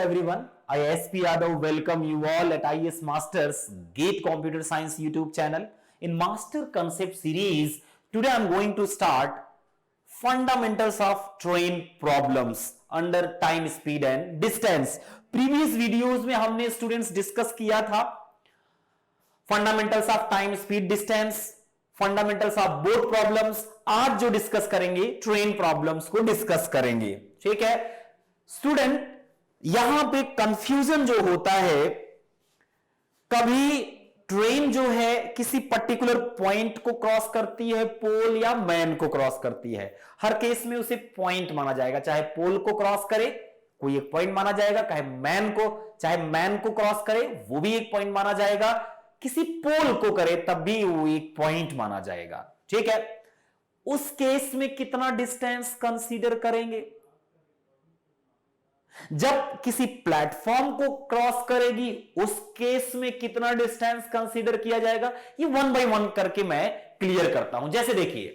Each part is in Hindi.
everyone. I SP Yadav welcome you all at IS Masters Gate Computer Science YouTube channel. In Master Concept series, today I am going to start fundamentals of train problems under time, speed and distance. Previous videos में हमने students discuss किया था fundamentals of time, speed, distance, fundamentals of both problems. आज जो डिस्कस करेंगे ट्रेन प्रॉब्लम्स को डिस्कस करेंगे. ठीक है स्टूडेंट, यहां पे कंफ्यूजन जो होता है, कभी ट्रेन जो है किसी पर्टिकुलर पॉइंट को क्रॉस करती है, पोल या मैन को क्रॉस करती है. हर केस में उसे पॉइंट माना जाएगा. चाहे पोल को क्रॉस करे कोई एक पॉइंट माना जाएगा, चाहे मैन को क्रॉस करे वो भी एक पॉइंट माना जाएगा, किसी पोल को करे तब भी वो एक पॉइंट माना जाएगा. ठीक है, उस केस में कितना डिस्टेंस कंसीडर करेंगे? जब किसी प्लेटफॉर्म को क्रॉस करेगी उस केस में कितना डिस्टेंस कंसीडर किया जाएगा? ये वन बाय वन करके मैं क्लियर करता हूं. जैसे देखिए,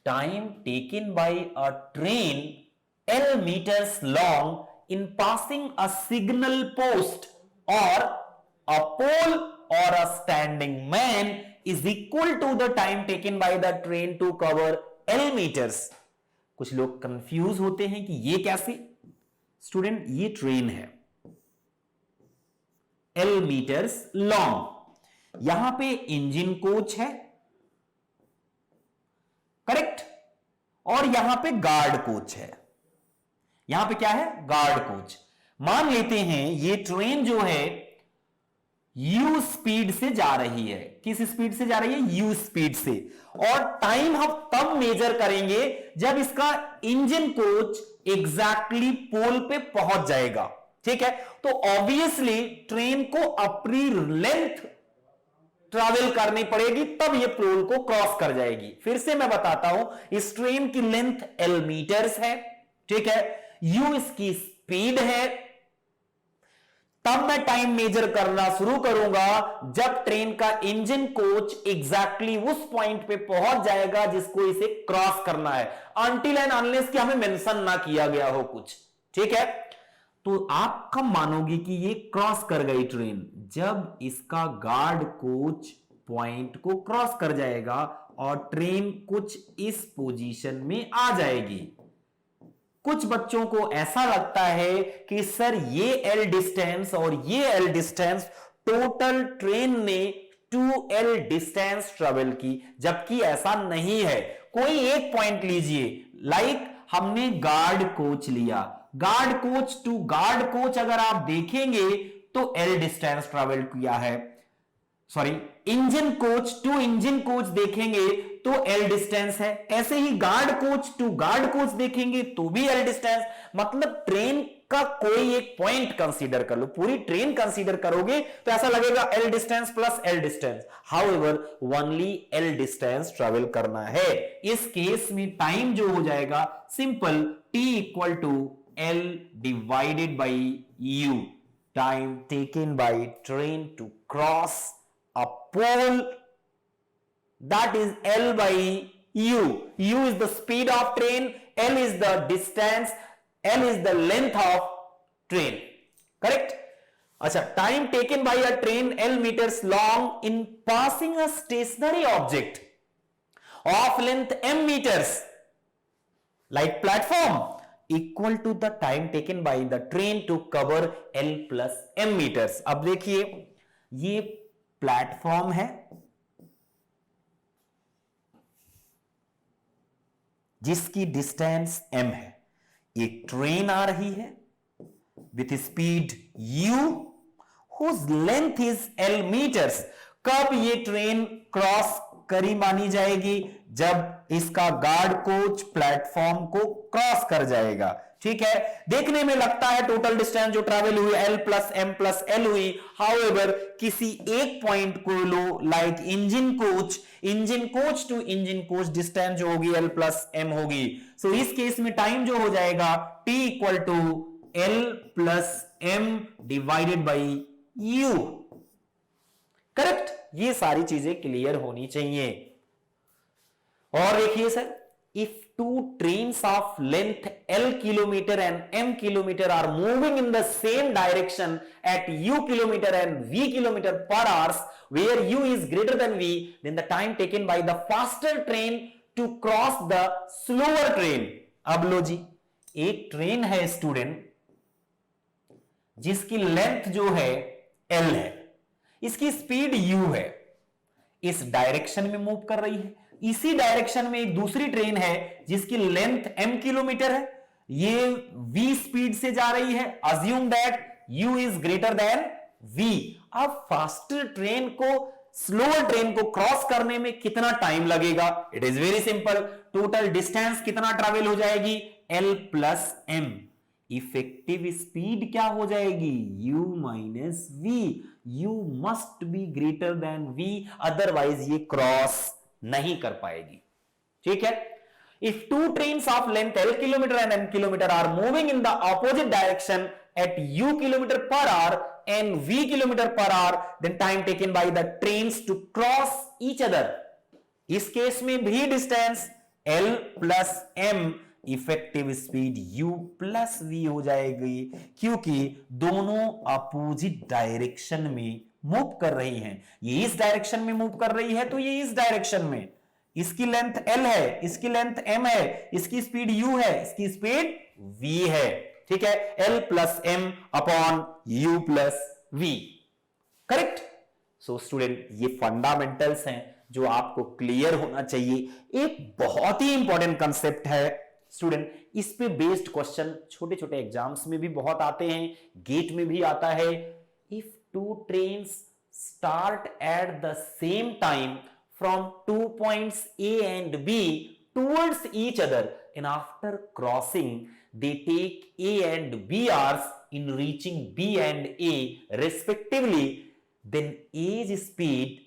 time taken bye a train L meters long in passing a signal post or a pole or a standing man is equal to the time taken by the train to cover L meters. कुछ लोग कंफ्यूज होते हैं कि ये कैसे? स्टूडेंट, ये ट्रेन है L meters long. यहां पे इंजन कोच है, करेक्ट, और यहां पे गार्ड कोच है. यहां पे क्या है? Guard coach. मान लेते हैं ये ट्रेन जो है u स्पीड से जा रही है. किस स्पीड से जा रही है? u स्पीड से. और टाइम हम तब मेजर करेंगे जब इसका इंजन कोच एग्जैक्टली पोल पे पहुंच जाएगा. ठीक है, तो ऑब्वियसली ट्रेन को अपनी लेंथ ट्रैवल करनी पड़ेगी तब ये पोल को क्रॉस कर जाएगी. फिर से मैं बताता हूं, इस ट्रेन की लेंथ L मीटर्स है. ठीक है, u इसकी स्पीड है. तब मैं टाइम मेजर करना शुरू करूंगा जब ट्रेन का इंजन कोच एग्जैक्टली उस पॉइंट पे पहुंच जाएगा जिसको इसे क्रॉस करना है, अनटिल एंड अनलेस कि हमें मेंशन ना किया गया हो कुछ. ठीक है, तो आप कब मानोगे कि ये क्रॉस कर गई ट्रेन? जब इसका गार्ड कोच पॉइंट को क्रॉस कर जाएगा और ट्रेन कुछ इस पोजीशन में आ जाएगी. कुछ बच्चों को ऐसा लगता है कि सर ये L डिस्टेंस और ये L डिस्टेंस, टोटल ट्रेन ने 2L डिस्टेंस ट्रेवल की, जबकि ऐसा नहीं है. कोई एक पॉइंट लीजिए, लाइक हमने गार्ड कोच लिया. Guard coach to guard coach अगर आप देखेंगे तो L डिस्टेंस ट्रेवल किया है. Sorry, engine coach to engine coach देखेंगे तो L डिस्टेंस है. ऐसे ही guard coach to guard coach देखेंगे तो भी L डिस्टेंस. मतलब ट्रेन का कोई एक पॉइंट कंसीडर कर लो, पूरी ट्रेन कंसीडर करोगे तो ऐसा लगेगा L distance plus L distance. However only L distance travel करना है. इस केस में टाइम जो हो जाएगा simple, T equal to L divided by U. Time taken by train to cross a pole, that is L by U. U is the speed of train, L is the distance, L is the length of train. Correct? अच्छा, time taken by a train L meters long in passing a stationary object of length M meters like platform equal to the time taken by the train to cover L plus M meters. अब देखिए, ये प्लेटफॉर्म है जिसकी डिस्टेंस m है. एक ट्रेन आ रही है with speed u whose length is L metres. कब ये ट्रेन क्रॉस करी मानी जाएगी? जब इसका गार्ड कोच प्लेटफॉर्म को क्रॉस कर जाएगा. ठीक है, देखने में लगता है टोटल डिस्टेंस जो ट्रैवल हुई L plus M plus L हुई. हाउएवर किसी एक पॉइंट को लो, like engine coach to engine coach distance जो होगी L प्लस M होगी. सो इस केस में टाइम जो हो जाएगा T equal to L plus M divided by U. Correct? ये सारी चीजें क्लियर होनी चाहिए. और देखिए sir, if two trains of length L kilometer and M kilometer are moving in the same direction at U kilometer and V kilometer per hour, where U is greater than V, then the time taken by the faster train to cross the slower train. अब लो जी, एक ट्रेन है स्टूडेंट जिसकी लेंथ जो है L है, इसकी स्पीड U है, इस डायरेक्शन में मूव कर रही है. इसी डायरेक्शन में एक दूसरी ट्रेन है जिसकी लेंथ m किलोमीटर है, ये v स्पीड से जा रही है. Assume that u is greater than v. अब फास्टर ट्रेन को स्लोअर ट्रेन को क्रॉस करने में कितना टाइम लगेगा? It is very simple. Total distance कितना ट्रेवल हो जाएगी? l plus m. Effective speed क्या हो जाएगी? u minus v. u must be greater than v, otherwise ये क्रॉस नहीं कर पाएगी. ठीक है. If two trains of length L kilometer and M kilometer are moving in the opposite direction at U kilometer per hour and V kilometer per hour, then time taken by the trains to cross each other. इस केस में भी distance L plus M, effective speed U plus V हो जाएगी, क्योंकि दोनों अपोजिट डायरेक्शन में मूव कर रही हैं. ये इस डायरेक्शन में मूव कर रही है तो ये इस डायरेक्शन में. इसकी लेंथ L है, इसकी लेंथ M है, इसकी स्पीड U है, इसकी स्पीड V है. ठीक है. L plus M upon U plus V. Correct. So student, ये फंडामेंटल्स हैं जो आपको क्लियर होना चाहिए. एक बहुत ही इंपॉर्टेंट कंसेप्ट है स्टूडेंट, इस पे बेस्ड क्वेश्चन छोटे छोटे एग्जाम्स में भी बहुत आते हैं, गेट में भी आता है. If two trains start at the same time from 2 points A and B towards each other, and after crossing they take A and B hours in reaching B and A respectively, then A's speed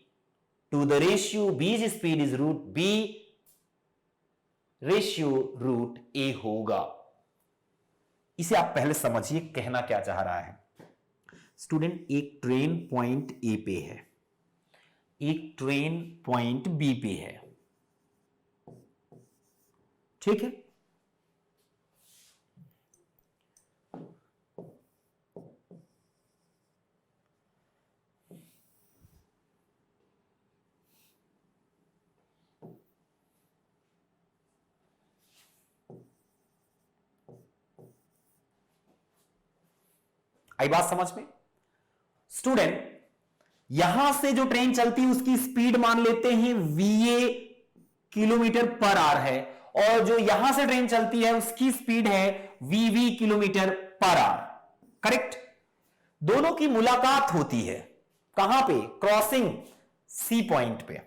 to the ratio B's speed is root B ratio root A होगा. इसे आप पहले समझिए कहना क्या चाह रहा है. स्टूडेंट, एक ट्रेन पॉइंट ए पे है, एक ट्रेन पॉइंट बी पे है. ठीक है. आई बात समझ में? स्टूडेंट, यहां से जो ट्रेन चलती है उसकी स्पीड मान लेते हैं va किलोमीटर पर आवर है, और जो यहां से ट्रेन चलती है उसकी स्पीड है vv kilometre per hour. Correct. दोनों की मुलाकात होती है कहां पे? क्रॉसिंग सी पॉइंट पे.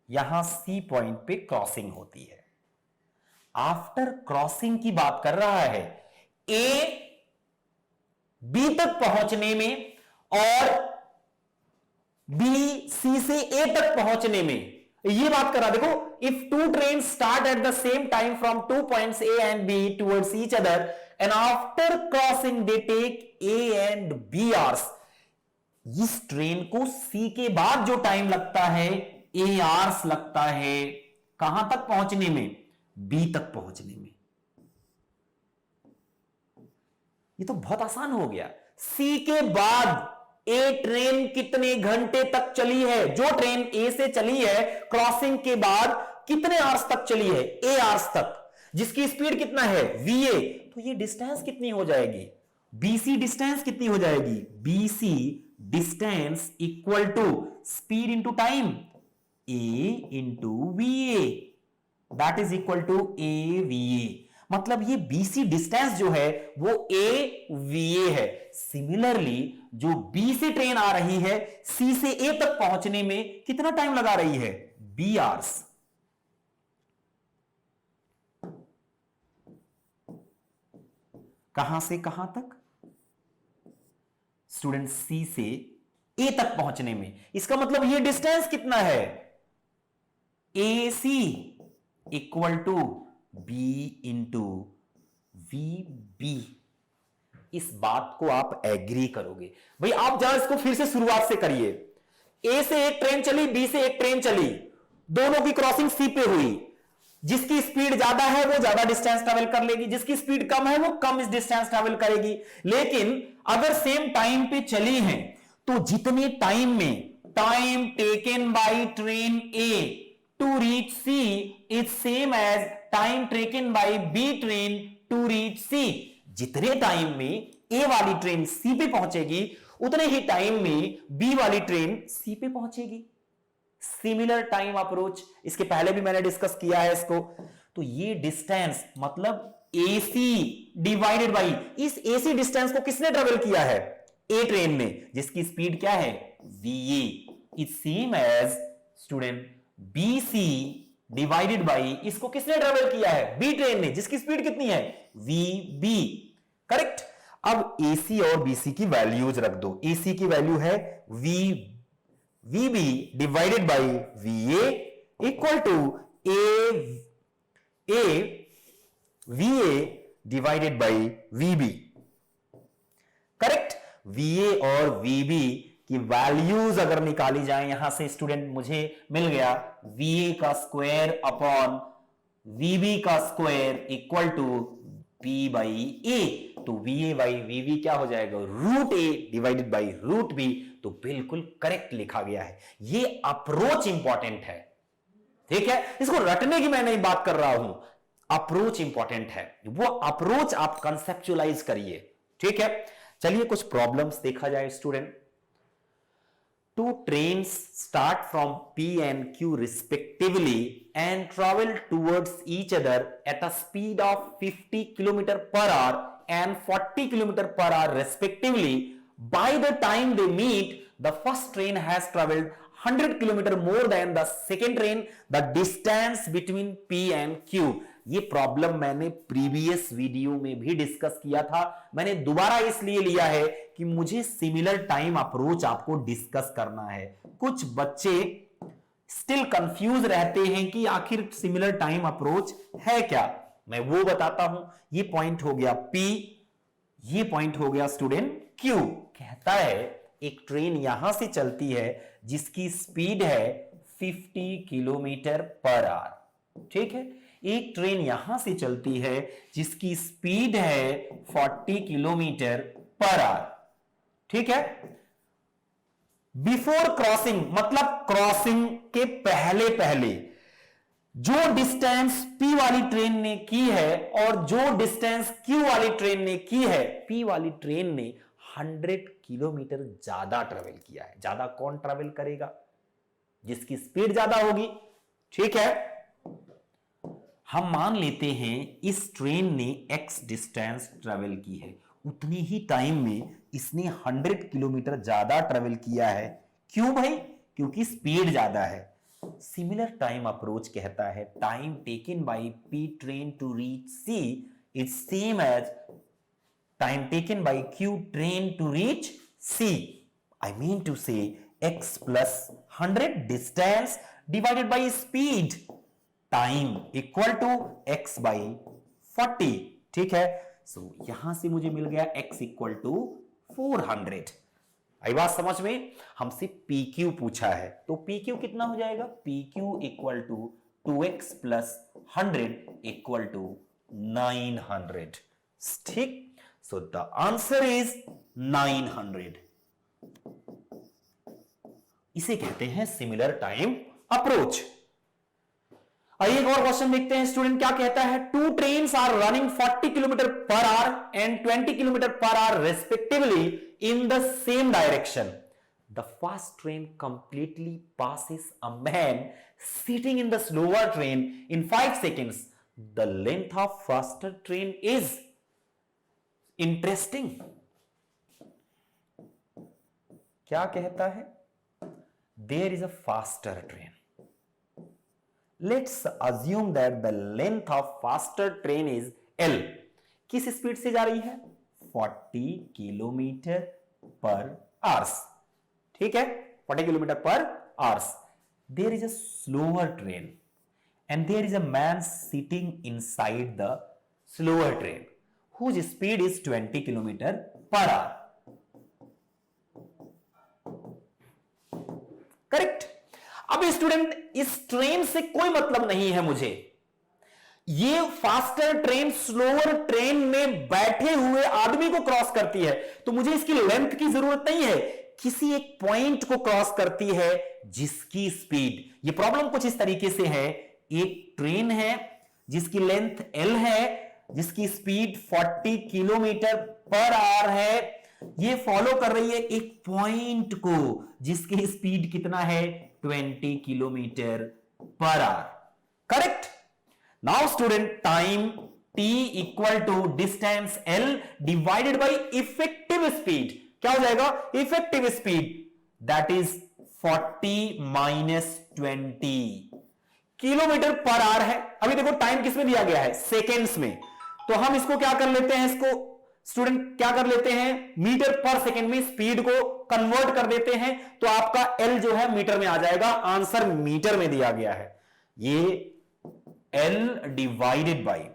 यहां सी पॉइंट पे क्रॉसिंग होती है. आफ्टर क्रॉसिंग की बात कर रहा है, ए बी तक पहुंचने में और बी सी से ए तक पहुंचने में, ये बात कर रहा. देखो, if two train start at the same time from 2 points A and B towards each other and after crossing they take A and B hours. इस ट्रेन को सी के बाद जो टाइम लगता है ए आवर्स लगता है कहां तक पहुंचने में? बी तक पहुंचने में. ये तो बहुत आसान हो गया. सी के बाद ए ट्रेन कितने घंटे तक चली है? जो ट्रेन ए से चली है क्रॉसिंग के बाद कितने आवर्स तक चली है? ए आवर्स तक, जिसकी स्पीड कितना है? वीए. तो ये डिस्टेंस कितनी हो जाएगी? बीसी डिस्टेंस कितनी हो जाएगी? BC distance equal to speed into time, A into VA, that is equal to A VA. मतलब ये बीसी डिस्टेंस जो है वो ए वीए है. सिमिलरली जो बी से ट्रेन आ रही है सी से ए तक पहुंचने में कितना टाइम लगा रही है? B hours. कहां से कहां तक? स्टूडेंट, सी से ए तक पहुंचने में. इसका मतलब ये डिस्टेंस कितना है? A C equal to B into V B. इस बात को आप एग्री करोगे? भाई आप जरा इसको फिर से शुरुआत से करिए. ए से एक ट्रेन चली, बी से एक ट्रेन चली, दोनों की क्रॉसिंग सी पे हुई। जिसकी स्पीड ज्यादा है वो ज्यादा डिस्टेंस ट्रेवल कर लेगी, जिसकी स्पीड कम है वो कम इस डिस्टेंस ट्रेवल करेगी। लेकिन अगर सेम टाइम पे चली हैं तो जितने टाइम में time taken by train A to reach C is same as time taken by B train to reach C. जितने टाइम में ए वाली ट्रेन सी पे पहुंचेगी उतने ही टाइम में बी वाली ट्रेन सी पे पहुंचेगी। सिमिलर टाइम अप्रोच, इसके पहले भी मैंने डिस्कस किया है इसको। तो ये डिस्टेंस मतलब AC डिवाइडेड बाई, इस AC डिस्टेंस को किसने ट्रेवल किया है? ए ट्रेन ने, जिसकी स्पीड क्या है? VA is same as student BC divided by, इसको किसने ट्रेवल किया है? बी ट्रेन ने, जिसकी स्पीड कितनी है? VB। करेक्ट। अब AC और BC की वैल्यूज रख दो। AC की वैल्यू है VB divided by VA equal to VA divided by VB। Correct. VA और VB की वैल्यूज अगर निकाली जाए यहां से स्टूडेंट, मुझे मिल गया VA का स्क्वायर अपॉन VB का square equal to B by A। तो VA बाई VB क्या हो जाएगा? Root A divided by root B। तो बिल्कुल करेक्ट लिखा गया है। ये अप्रोच इंपॉर्टेंट है, ठीक है? इसको रटने की मैं नहीं बात कर रहा हूं, अप्रोच इंपॉर्टेंट है। वो अप्रोच आप कंसेप्चुअलाइज करिए, ठीक है? चलिए कुछ प्रॉब्लम्स देखा जाए student. Two trains start from P and Q respectively and travel towards each other at a speed of 50 km per hour and 40 km per hour respectively. By the time they meet, the first train has traveled 100 km more than the second train. The distance between P and Q. ये प्रॉब्लम मैंने प्रीवियस वीडियो में भी डिस्कस किया था। मैंने दोबारा इसलिए लिया है कि मुझे सिमिलर टाइम अप्रोच आपको डिस्कस करना है। कुछ बच्चे स्टिल कंफ्यूज रहते हैं कि आखिर सिमिलर टाइम अप्रोच है क्या। मैं वो बताता हूं। ये पॉइंट हो गया P, ये पॉइंट हो गया स्टूडेंट Q। कहता है एक ट्रेन यहां से चलती है जिसकी स्पीड है 50 किलोमीटर पर आवर, ठीक है? एक ट्रेन यहां से चलती है जिसकी स्पीड है 40 किलोमीटर पर आवर, ठीक है? बिफोर क्रॉसिंग मतलब क्रॉसिंग के पहले पहले जो डिस्टेंस P वाली ट्रेन ने की है और जो डिस्टेंस Q वाली ट्रेन ने की है, P वाली ट्रेन ने 100 किलोमीटर ज्यादा ट्रेवल किया है। ज्यादा कौन ट्रेवल करेगा? जिसकी स्पीड ज्यादा होगी, ठीक है? हम मान लेते हैं इस ट्रेन ने x डिस्टेंस ट्रेवल की है, उतनी ही टाइम में इसने 100 किलोमीटर ज्यादा ट्रेवल किया है। क्यों भाई? क्योंकि स्पीड ज्यादा है। सिमिलर टाइम अप्रोच कहता है time taken by P train to reach C is same as time taken by Q train to reach C। I mean to say x plus 100 distance divided by speed time equal to x by 40, ठीक है? सो यहां से मुझे मिल गया x इक्वल टू 400। आई बात समझ में? हमसे PQ पूछा है तो PQ कितना हो जाएगा? PQ equal to 2x plus 100 equal to 900, ठीक? So the answer is 900। इसे कहते हैं सिमिलर टाइम अप्रोच। आइए एक और क्वेश्चन देखते हैं स्टूडेंट क्या कहता है। Two trains are running 40 kilometre per hour and 20 kilometre per hour respectively in the same direction. The first train completely passes a man sitting in the slower train in 5 seconds. The length of faster train is interesting. क्या कहता है? There is a faster train. Let's assume that the length of faster train is L. किस स्पीड से जा रही है? 40 किलोमीटर पर आवर्स, ठीक है? 40 किलोमीटर पर hours. There is a slower train and there is a man sitting inside the slower train whose speed is 20 kilometre per hour. Correct. अब स्टूडेंट इस ट्रेन से कोई मतलब नहीं है मुझे, ये फास्टर ट्रेन स्लोअर ट्रेन में बैठे हुए आदमी को क्रॉस करती है, तो मुझे इसकी लेंथ की जरूरत नहीं है, किसी एक पॉइंट को क्रॉस करती है जिसकी स्पीड, ये प्रॉब्लम कुछ इस तरीके से है, एक ट्रेन है जिसकी लेंथ L है, जिसकी स्पीड 40 किलोमीटर पर आवर है, ये फॉलो कर रही है एक पॉइंट को जिसकी स्पीड कितना है 20 kilometre per hour, correct. Now student time t equal to distance L divided by effective speed, क्या हो जाएगा effective speed, that is 40 minus 20 kilometre per hour है। अभी देखो टाइम किस में दिया गया है सेकेंड्स में, तो हम इसको क्या कर लेते हैं, इसको स्टूडेंट क्या कर लेते हैं मीटर पर सेकेंड में स्पीड को कन्वर्ट कर देते हैं, तो आपका L जो है मीटर में आ जाएगा, आंसर मीटर में दिया गया है, ये L डिवाइडेड बाई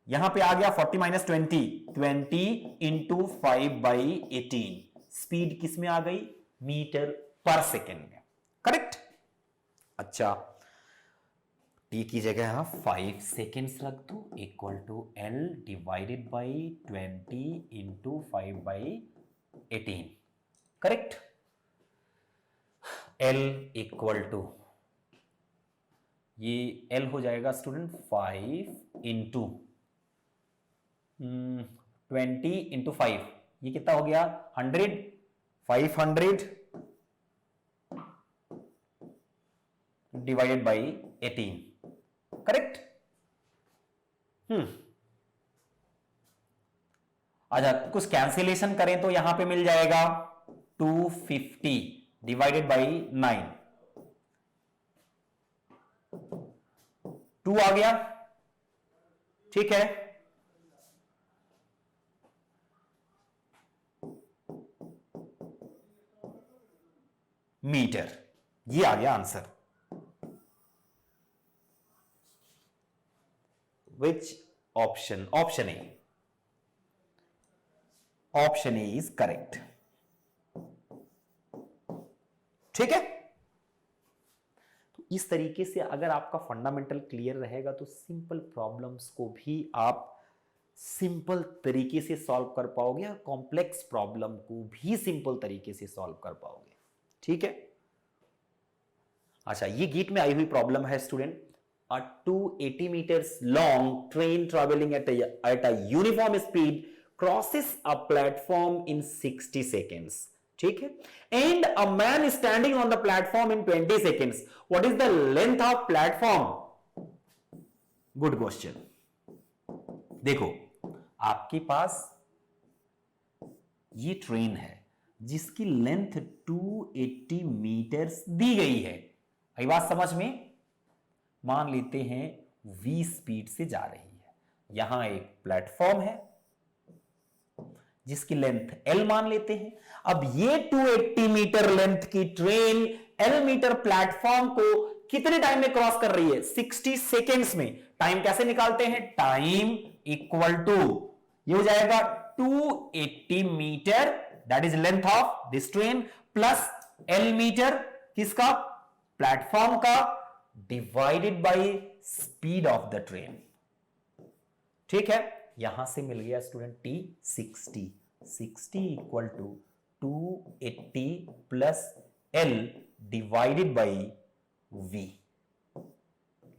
यहां पे आ गया 40 माइनस 20 इंटू 5/18, स्पीड किस में आ गई मीटर पर सेकेंड में, करेक्ट। अच्छा t की जगह यहां 5 सेकेंड्स रख दो equal to L divided by 20 into 5/18, correct. L equal to ये L हो जाएगा स्टूडेंट 5 इंटू 20 इंटू 5, ये कितना हो गया 100, 500 डिवाइडेड बाई 18, करेक्ट। अच्छा कुछ कैंसिलेशन करें तो यहां पे मिल जाएगा 250 डिवाइडेड बाई 9, 2 आ गया, ठीक है। मीटर, ये आ गया answer, which option, option A, option A is correct, ठीक है। तो इस तरीके से अगर आपका फंडामेंटल क्लियर रहेगा तो सिंपल प्रॉब्लम्स को भी आप सिंपल तरीके से सॉल्व कर पाओगे और कॉम्प्लेक्स प्रॉब्लम को भी सिंपल तरीके से सॉल्व कर पाओगे, ठीक है। अच्छा ये गीट में आई हुई प्रॉब्लम है student, a 280 meters long train traveling at a uniform speed crosses a platform in 60 seconds, ठीक है, and a man is standing on the platform in 20 seconds, what is the length of platform? Good question। देखो आपके पास ये ट्रेन है जिसकी लेंथ 280 मीटर्स दी गई है, आई बात समझ में, मान लेते हैं v स्पीड से जा रही है, यहां एक प्लेटफॉर्म है जिसकी लेंथ L मान लेते हैं। अब ये 280 मीटर लेंथ की ट्रेन L मीटर प्लेटफॉर्म को कितने टाइम में क्रॉस कर रही है 60 सेकेंड्स में। टाइम कैसे निकालते हैं, टाइम इक्वल टू ये हो जाएगा 280 metre that is length of this train plus L metre किसका प्लेटफॉर्म का divided by speed of the train, ठीक है। यहां से मिल गया student t 60 equal to 280 plus L divided by v,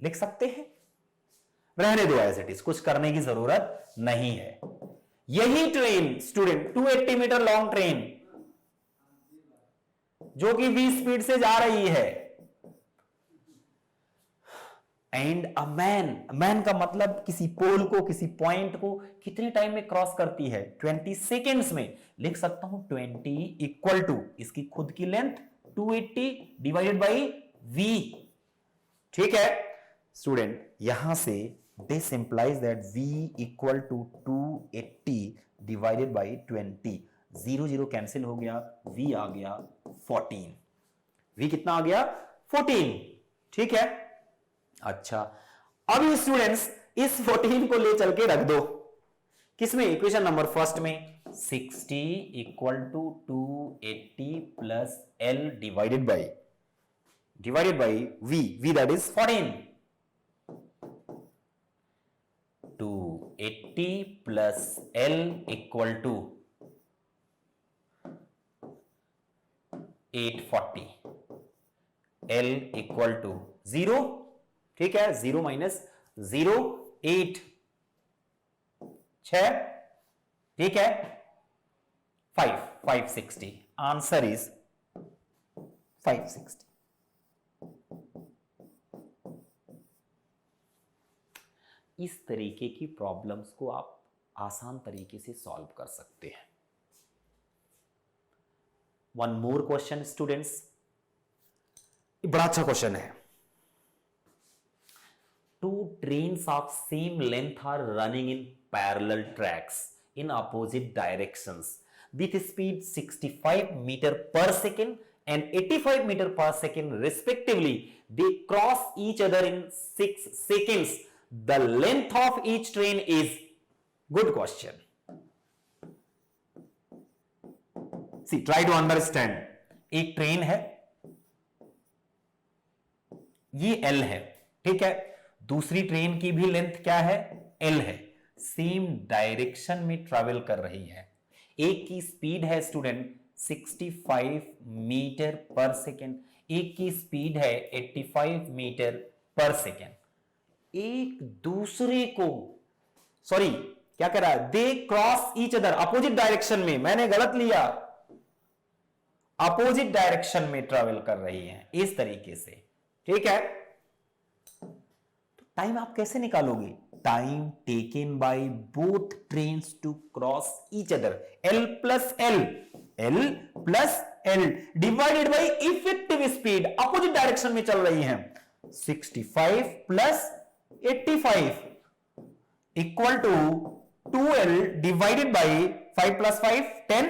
लिख सकते हैं, रहने दो एज इट इज, कुछ करने की जरूरत नहीं है। यही train student 280 metre long train जो कि v स्पीड से जा रही है, एंड अ मैन का मतलब किसी पोल को किसी पॉइंट को कितने टाइम में क्रॉस करती है 20 सेकेंड्स में, लिख सकता हूं 20 इक्वल टू इसकी खुद की लेंथ 280 डिवाइडेड बाई v, ठीक है स्टूडेंट। यहां से this implies that v equal to 280 divided by 20, 0 0 cancel हो गया, v आ गया 14, v कितना आ गया 14, ठीक है। अच्छा अब स्टूडेंट्स इस 14 को ले चल के रख दो किसमें, इक्वेशन नंबर फर्स्ट में, 60 equal to 280 plus L divided by divided by V that is 14. 280 plus L equal to 840. L equal to 0, ठीक है, 0 माइनस 0 8 6, ठीक है, 560. Answer is 560. इस तरीके की प्रॉब्लम्स को आप आसान तरीके से सॉल्व कर सकते हैं. वन मोर क्वेश्चन स्टूडेंट्स, बड़ा अच्छा क्वेश्चन है. Two trains of same length are running in parallel tracks in opposite directions with speed 65 meter per second and 85 meter per second respectively. They cross each other in 6 seconds. The length of each train is, good question. See, try to understand. एक ट्रेन है, ये L है, ठीक है, दूसरी ट्रेन की भी लेंथ क्या है, L है, सेम डायरेक्शन में ट्रेवल कर रही है. एक की स्पीड है स्टूडेंट 65 मीटर पर सेकेंड, एक की स्पीड है 85 मीटर पर सेकेंड. एक दूसरे को, सॉरी क्या कह रहा है, they cross each other, opposite direction में, मैंने गलत लिया, अपोजिट डायरेक्शन में ट्रेवल कर रही है इस तरीके से, ठीक है. तो टाइम आप कैसे निकालोगे, time taken by both trains to cross each other, L plus L divided by effective speed, opposite direction में चल रही हैं, 65 plus 85 equal to 2L divided by 5 plus 5 10,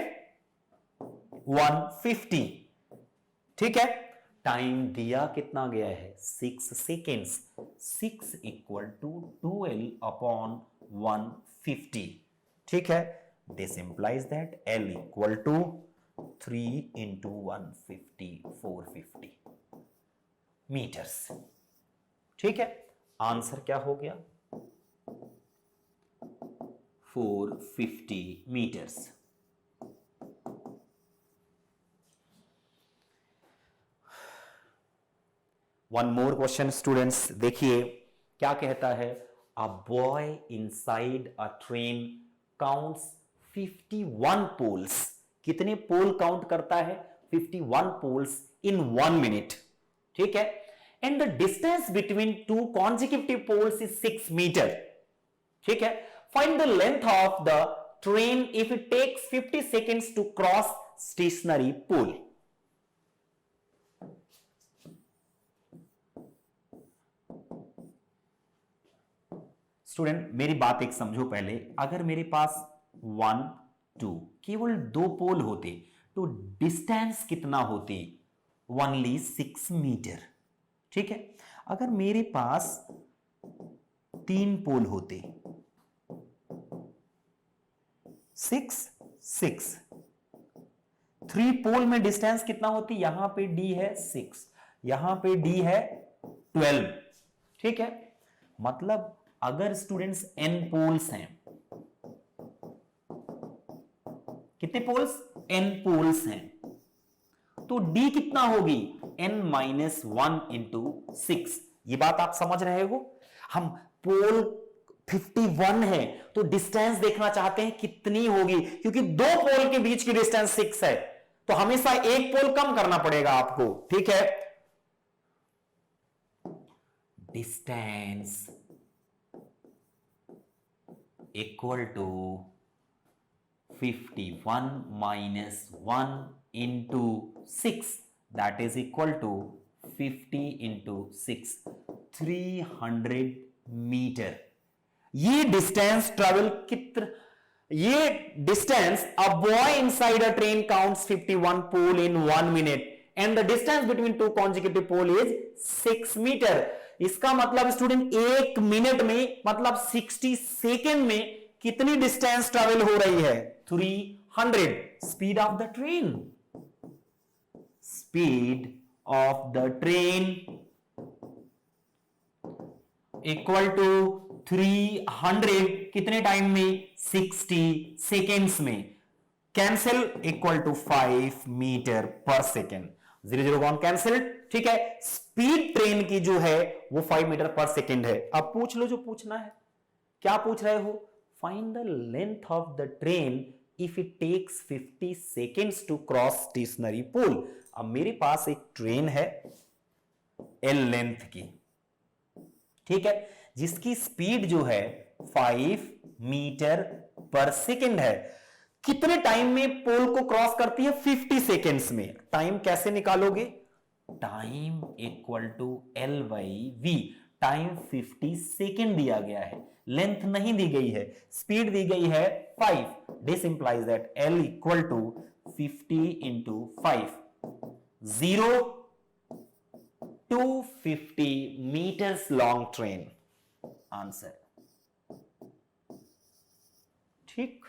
150, ठीक है. टाइम दिया कितना गया है, 6 seconds, 6 equal to 2L upon 150, ठीक है. This implies that L equal to 3 into 150, 450 metres, ठीक है. आंसर क्या हो गया, 450 metres. One more question students, देखिए क्या कहता है. A boy inside a train counts 51 poles. कितने पोल काउंट करता है, 51 पोल्स इन 1 मिनट, ठीक है. And the distance between two consecutive poles is 6 metre, ठीक है. Find the length of the train if it takes 50 seconds to cross stationary pole. Student मेरी बात एक समझो पहले, अगर मेरे पास 1 2 केवल 2 पोल होते तो डिस्टेंस कितना होती, ओनली 6 मीटर, ठीक है. अगर मेरे पास 3 पोल होते, 6 6, 3 पोल में डिस्टेंस कितना होती, यहां पे D है 6, यहां पे D है 12, ठीक है. मतलब अगर स्टूडेंट्स n पोल्स हैं, कितने पोल्स, n पोल्स हैं, तो D कितना होगी, n माइनस 1 इंटू 6. ये बात आप समझ रहे हो. हम पोल 51 है तो डिस्टेंस देखना चाहते हैं कितनी होगी, क्योंकि 2 पोल के बीच की डिस्टेंस 6 है, तो हमेशा एक पोल कम करना पड़ेगा आपको, ठीक है. Distance equal to 51 minus 1 into 6, that is equal to 50 into 6, 300 metre. ये डिस्टेंस ट्रेवल कितना, ये distance a boy inside a train counts 51 pole in 1 minute and the distance between two consecutive pole is 6 metre. इसका मतलब स्टूडेंट 1 मिनट में, मतलब 60 सेकेंड में कितनी डिस्टेंस ट्रेवल हो रही है, 300. Speed of the train, speed of the train equal to 300 कितने टाइम में? 60 सेकेंड्स में। Cancel equal to 5 metre per second. 0 cancel. ठीक है, स्पीड ट्रेन की जो है वो 5 मीटर पर सेकेंड है। अब पूछ लो जो पूछना है। क्या पूछ रहे हो? Find the length of the train if it takes 50 seconds to cross stationary pole. अब मेरे पास एक ट्रेन है एल लेंथ की, ठीक है, जिसकी स्पीड जो है 5 मीटर पर सेकेंड है। कितने टाइम में पोल को क्रॉस करती है? 50 सेकेंड्स में। टाइम कैसे निकालोगे? Time equal to L by V. Time 50 second दिया गया है, लेंथ नहीं दी गई है, स्पीड दी गई है 5। This implies that L equal to 50 into 5, 0 to 50 meters long train। Answer. ठीक,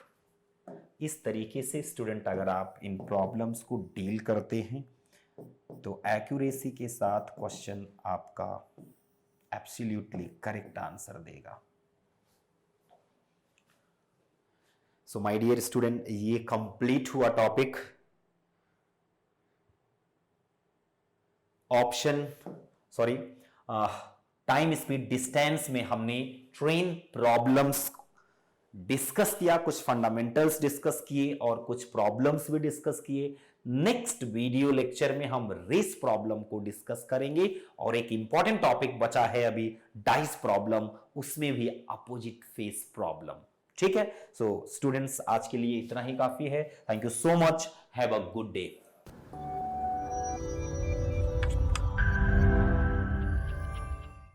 इस तरीके से स्टूडेंट अगर आप इन प्रॉब्लम्स को डील करते हैं तो एक्यूरेसी के साथ क्वेश्चन आपका एब्सोल्युटली करेक्ट आंसर देगा। सो माय डियर स्टूडेंट, ये कंप्लीट हुआ topic option time speed distance में। हमने ट्रेन प्रॉब्लम्स डिस्कस किया, कुछ फंडामेंटल्स डिस्कस किए और कुछ प्रॉब्लम्स भी डिस्कस किए। नेक्स्ट वीडियो लेक्चर में हम रेस प्रॉब्लम को डिस्कस करेंगे और एक इंपॉर्टेंट टॉपिक बचा है अभी, डाइस प्रॉब्लम, उसमें भी अपोजिट फेस प्रॉब्लम। ठीक है, सो स्टूडेंट्स आज के लिए इतना ही काफी है। Thank you so much, have a good day.